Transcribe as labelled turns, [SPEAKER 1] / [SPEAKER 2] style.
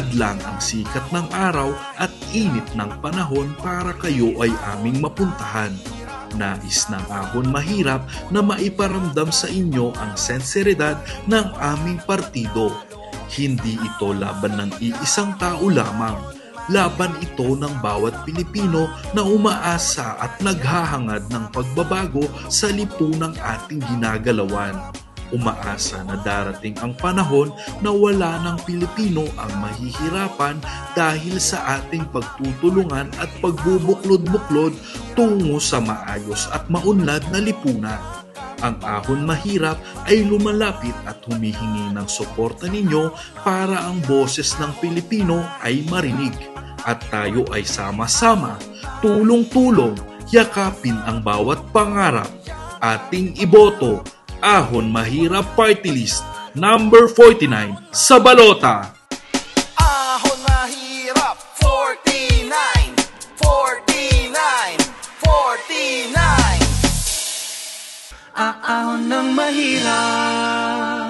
[SPEAKER 1] hadlang ang sikat ng araw at init ng panahon para kayo ay aming mapuntahan. Nais ng Ahon Mahirap na maiparamdam sa inyo ang senseridad ng aming partido. Hindi ito laban ng iisang tao lamang. Laban ito ng bawat Pilipino na umaasa at naghahangad ng pagbabago sa lipunang ating ginagalawan. Umaasa na darating ang panahon na wala ng Pilipino ang mahihirapan dahil sa ating pagtutulungan at pagbubuklod-buklod tungo sa maayos at maunlad na lipunan. Ang Ahon Mahirap ay lumalapit at humihingi ng suporta ninyo para ang boses ng Pilipino ay marinig at tayo ay sama-sama, tulong-tulong, yakapin ang bawat pangarap. Ating iboto, Ahon Mahirap Party List number 49 sa balota.
[SPEAKER 2] Ahon Mahirap 49, 49, 49. Ahon ng mahirap.